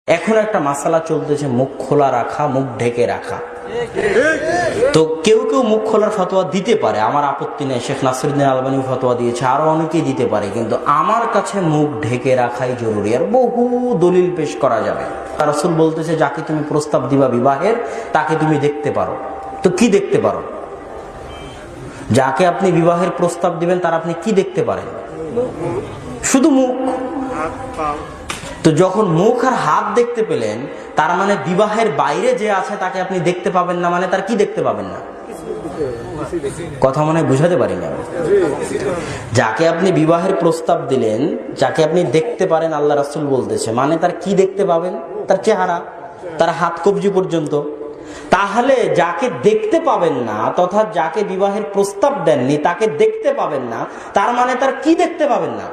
এখন একটা মাসালা চলতেছে মুখ খোলা রাখা, মুখ ঢেকে রাখা। তো কেউ কেউ মুখ খোলার ফতোয়া দিতে পারে, আমার আপত্তি নেই। শেখ নাসিরুদ্দিন আলবানী ফতোয়া দিয়েছে, আরো অনেকেই দিতে পারে, কিন্তু আমার কাছে মুখ ঢেকে রাখাই জরুরি। আর বহু দলিল পেশ করা যাবে। রাসূল বলতেছে, যাকে তুমি প্রস্তাব দিবা বিবাহের, তাকে তুমি দেখতে পারো। তো কি দেখতে পারো? যাকে আপনি বিবাহের প্রস্তাব দিবেন তার আপনি কি দেখতে পারেন? শুধু মুখ। তো যখন মুখ আর হাত দেখতে পেলেন, তার মানে বিবাহের বাইরে যে আছে তাকে আপনি দেখতে পাবেন না, মানে তার কি দেখতে পাবেন না? কথা মনে বুঝাতে পারিনি আমি। যাকে আপনি বিবাহের প্রস্তাব দিলেন, যাকে আপনি দেখতে পারেন, আল্লাহ রাসূল বলতেছে, মানে তার কি দেখতে পাবেন? তার চেহারা, তার হাত কবজি পর্যন্ত। তাহলে যাকে দেখতে পাবেন না, তথা যাকে বিবাহের প্রস্তাব দেননি তাকে দেখতে পাবেন না, তার মানে তার কি দেখতে পাবেন না?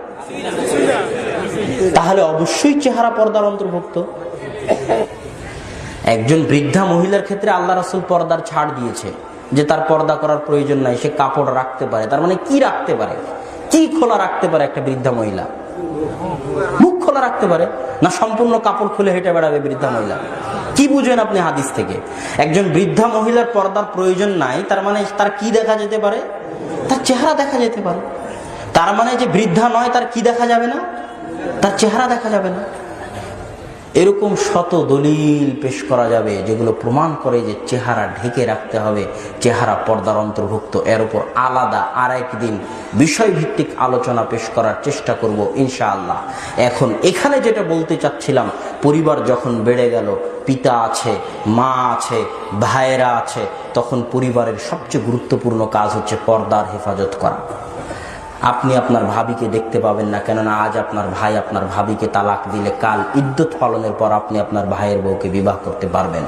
তাহলে অবশ্যই চেহারা পর্দার অন্তর্ভুক্ত। একজন বৃদ্ধা মহিলার ক্ষেত্রে আল্লাহ রাসূল পর্দার ছাড় দিয়েছে, যে তার পর্দা করার প্রয়োজন নাই, সে কাপড় রাখতে পারে। তার মানে কি রাখতে পারে? কি খোলা রাখতে পারে একটা বৃদ্ধা মহিলা? মুখ খোলা রাখতে পারে না? সম্পূর্ণ কাপড় খুলে হেঁটে বেড়াবে বৃদ্ধা মহিলা? কি বুঝেন আপনি হাদিস থেকে? একজন বৃদ্ধা মহিলার পর্দার প্রয়োজন নাই, তার মানে তার কি দেখা যেতে পারে? তার চেহারা দেখা যেতে পারে। তার মানে যে বৃদ্ধা নয়, তার কি দেখা যাবে না? তার চেহারা দেখা যাবে না। এরকম শত দলিল পেশ করা যাবে যেগুলো প্রমাণ করে যে চেহারা ঢেকে রাখতে হবে, চেহারা পর্দার অন্তর্ভুক্ত। এর উপর আলাদা আরেকদিন বিষয়ভিত্তিক আলোচনা পেশ করার চেষ্টা করব ইনশাআল্লাহ। এখন এখানে যেটা বলতে চাচ্ছিলাম, পরিবার যখন বেড়ে গেল, পিতা আছে, মা আছে, ভাইয়েরা আছে, তখন পরিবারের সবচেয়ে গুরুত্বপূর্ণ কাজ হচ্ছে পর্দার হেফাজত করা। আপনি আপনার ভাবিকে দেখতে পাবেন না, কেননা আজ আপনার ভাই আপনার ভাবিকে তালাক দিলে কাল ইদ্যত পালনের পর আপনি আপনার ভাইয়ের বউকে বিবাহ করতে পারবেন।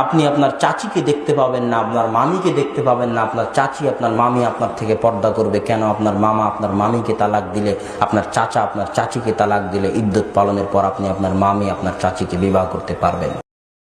আপনি আপনার চাচিকে দেখতে পাবেন না, আপনার মামিকে দেখতে পাবেন না। আপনার চাচি আপনার মামি আপনার থেকে পর্দা করবে। কেন? আপনার মামা আপনার মামিকে তালাক দিলে, আপনার চাচা আপনার চাচিকে তালাক দিলে ইদ্যত পালনের পর আপনি আপনার মামি আপনার চাচিকে বিবাহ করতে পারবেন।